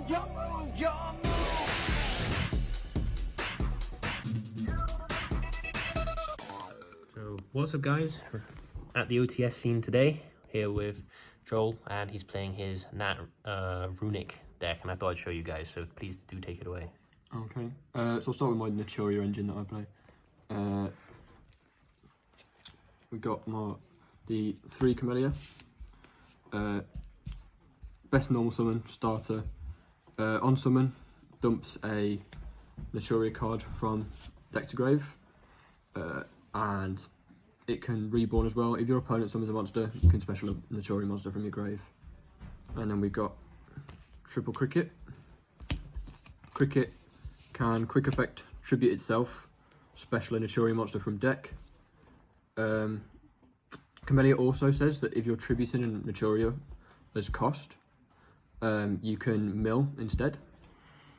So what's up guys, we're at the OTS scene today, here with Joel, and he's playing his Runick deck, and I thought I'd show you guys, so please do take it away. Okay, so I'll start with my Naturia engine that I play. We've got the 3 Camellia, best normal summon, starter, on summon, dumps a Naturia card from deck to grave, and it can reborn as well. If your opponent summons a monster, you can special a Naturia monster from your grave. And then we've got triple Cricket. Cricket can quick effect tribute itself, special a Naturia monster from deck. Camellia also says that if you're tributing a Naturia as cost, you can mill instead.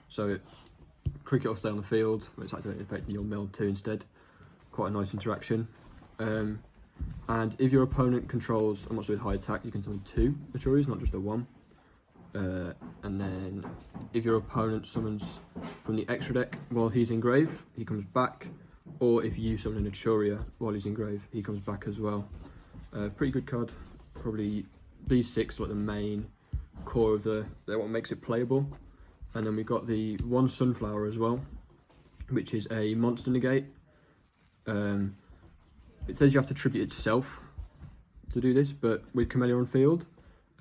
So Cricket will stay on the field, it's activating effect and you'll mill 2 instead. Quite a nice interaction. And if your opponent controls a monster with high attack, you can summon 2 Naturias, not just a 1. And then if your opponent summons from the extra deck while he's in grave, he comes back. Or if you summon a Naturia while he's in grave, he comes back as well. Pretty good card. Probably these 6 are like the main core of what makes it playable. And then we've got the 1 Sunflower as well, which is a monster negate. It says you have to tribute itself to do this, but with Camellia on field,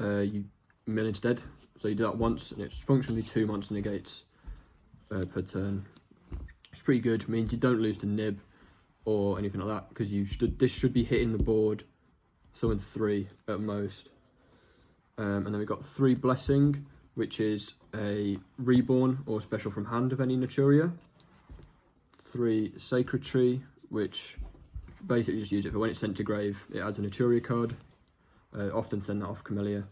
you mill instead. So you do that once, and it's functionally 2 monster negates per turn. It's pretty good. It means you don't lose to nib or anything like that, because this should be hitting the board, summon 3 at most. And then we've got 3 Blessing, which is a reborn or special from hand of any Naturia. 3 Sacred Tree, which basically just use it for when it's sent to grave, it adds a Naturia card. Often send that off Camellia.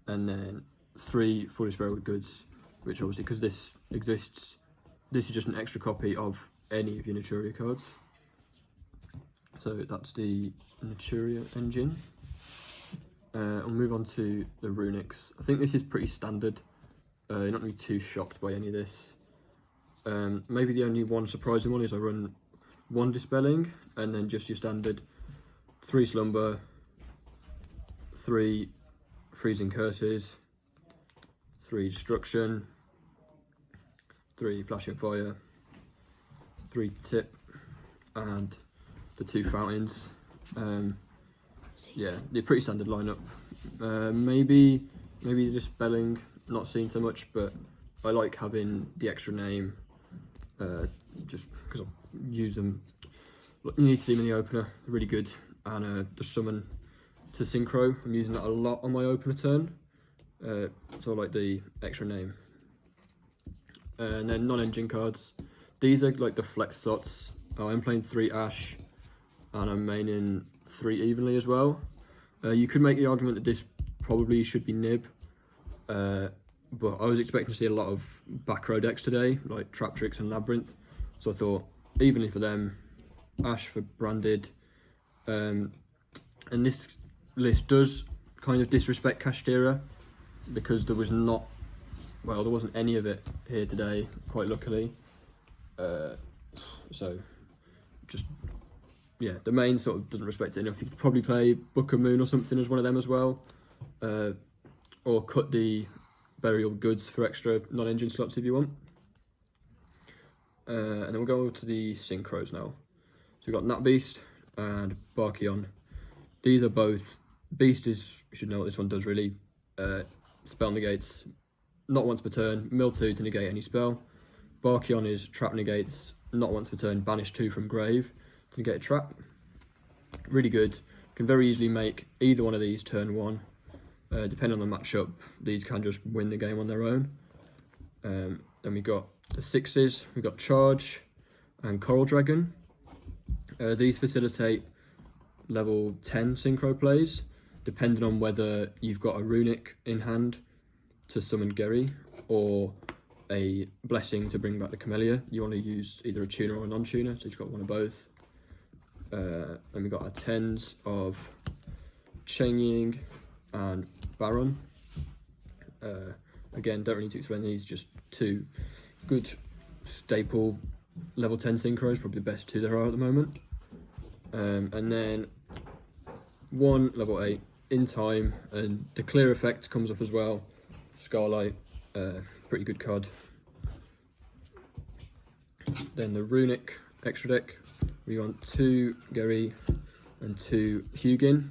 And then 3 Fully Sparrowed Goods, which obviously, because this exists, this is just an extra copy of any of your Naturia cards. So that's the Naturia engine. I'll move on to the Runicks. I think this is pretty standard. You're not going to be too shocked by any of this. Maybe the only one surprising one is I run 1 Dispelling, and then just your standard 3 Slumber, 3 Freezing Curses, 3 Destruction, 3 Flashing Fire, 3 Tip, and the 2 Fountains. Yeah, they're pretty standard lineup. Maybe the Dispelling, not seen so much, but I like having the extra name, just because I use them. You need to see them in the opener, they're really good. And the Summon to Synchro, I'm using that a lot on my opener turn, so I like the extra name. And then non-engine cards, these are like the flex slots. I'm playing 3 Ash, and I'm maining 3 Evenly as well. You could make the argument that this probably should be Nib, but I was expecting to see a lot of back row decks today, like Trap Tricks and Labyrinth, so I thought Evenly for them, Ash for Branded. And this list does kind of disrespect Kashtira, because there wasn't any of it here today, quite luckily. So just, yeah, the main sort of doesn't respect it enough. You could probably play Book of Moon or something as one of them as well, or cut the Burial Goods for extra non-engine slots if you want. And then we'll go over to the Synchros now. So we've got Nat Beast and Barkion. These are both, Beast is, you should know what this one does really, spell negates, not once per turn, mill 2 to negate any spell. Barkion is trap negates, not once per turn, banish 2 from grave to negate a trap. Really good, can very easily make either one of these turn 1. Depending on the matchup, these can just win the game on their own. Then we got the 6s, we've got Charge and Coral Dragon. These facilitate level 10 synchro plays, depending on whether you've got a Runick in hand to summon Gary, or a Blessing to bring back the Camellia. You want to use either a tuner or a non-tuner, so you've got one of both. Then we've got our 10s of Cheng Ying and Baron. Again, don't really need to explain these, just two good staple level 10 synchros, probably the best two there are at the moment. And then one level 8 in time, and the clear effect comes up as well. Scarlight, pretty good card. Then the Runick extra deck, we want 2 Gary and 2 Hugin.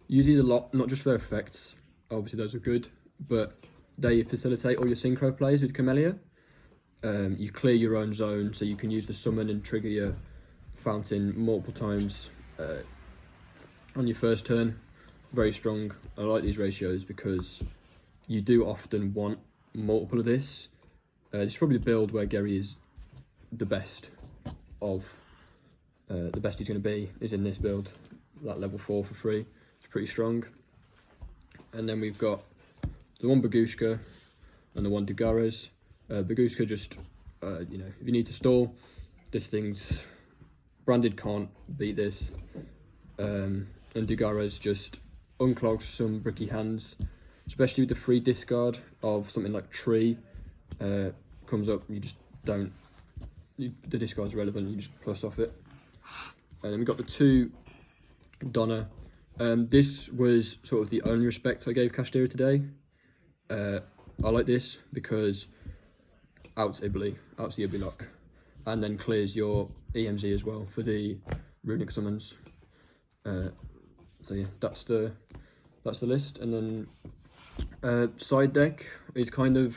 Use these a lot, not just for their effects, obviously those are good, but they facilitate all your synchro plays with Camellia. You clear your own zone, so you can use the summon and trigger your fountain multiple times on your first turn. Very strong. I like these ratios because you do often want multiple of this. This is probably the build where Gary is the best of the best he's going to be is in this build. That level 4 for free. It's pretty strong. And then we've got the one Bagushka and the one Dugares. Bagushka just, you know, if you need to stall, this thing's branded, can't beat this. And Dugares just unclogs some bricky hands, especially with the free discard of something like Tree. Comes up, you just don't, the discard's relevant, you just plus off it. And then we've got the 2 Donna. This was sort of the only respect I gave Kashtira today. I like this because outs Ibli, outs the Ibli lock, and then clears your EMZ as well for the Runick summons. So yeah, that's the list. And then side deck is kind of,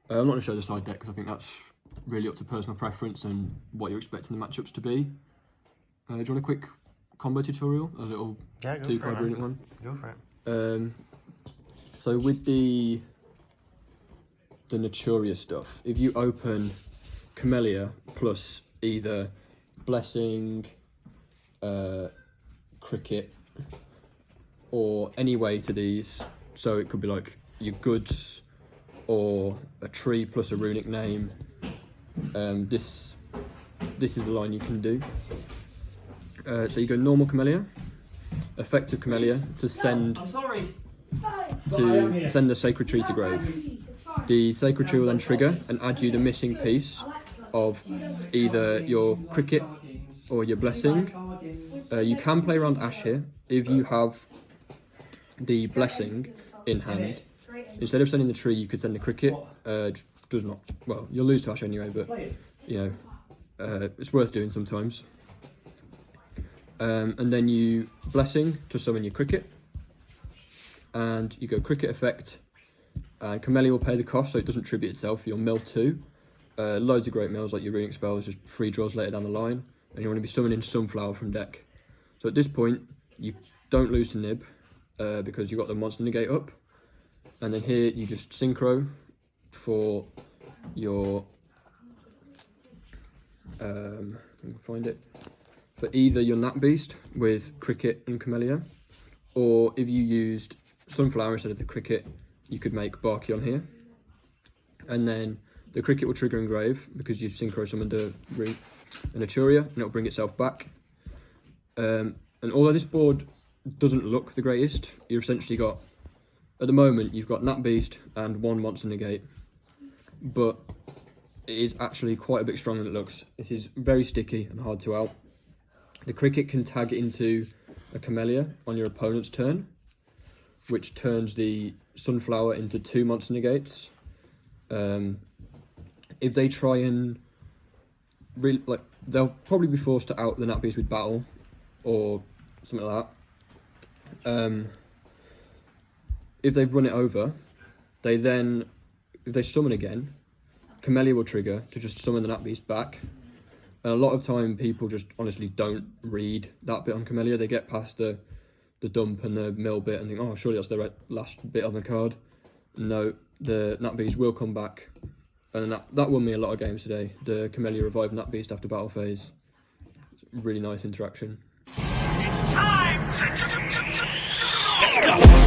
I'm not going to show the side deck because I think that's really up to personal preference and what you're expecting the matchups to be. Do you want a quick combo tutorial? A little 2-card Runick one? Go for it. So with the Naturia stuff, if you open Camellia plus either Blessing, Cricket, or any way to these, so it could be like your goods or a tree plus a Runick name, this is the line you can do. So you go normal Camellia, effective Camellia to send the Sacred Tree to grave. The Sacred Tree will then trigger and add you the missing piece of either your Cricket or your Blessing. You can play around Ash here. If you have the Blessing in hand, instead of sending the tree, you could send the Cricket. Does not, well, you'll lose to Ash anyway, but you know, it's worth doing sometimes. And then you Blessing to summon your Cricket, and you go Cricket effect, and Camellia will pay the cost so it doesn't tribute itself. You'll mill 2. Loads of great mills like your Runick spells, just free draws later down the line, and you want to be summoning Sunflower from deck. So at this point, you don't lose to Nib because you've got the monster negate up, and then here you just synchro for your find it, for either your Nat Beast with Cricket and Camellia, or if you used Sunflower instead of the Cricket, you could make Barkion here, and then the Cricket will trigger Engrave because you've synchro summoned a Naturia, and it'll bring itself back. And although this board doesn't look the greatest, you've essentially got, at the moment, you've got Nat Beast and 1 monster negate, but it is actually quite a bit stronger than it looks. This is very sticky and hard to out. The Cricket can tag into a Camellia on your opponent's turn, which turns the Sunflower into 2 monster negates. If they try and they'll probably be forced to out the Nat Beast with Battle or something like that. If they run it over, if they summon again, Camellia will trigger to just summon the Nat Beast back. And a lot of time people just honestly don't read that bit on Camellia. They get past the dump and the mill bit and think, oh, surely that's the last bit on the card. No, the Nat Beast will come back. And that won me a lot of games today. The Camellia revived Nat Beast after battle phase. It's a really nice interaction. It's time! Let's go!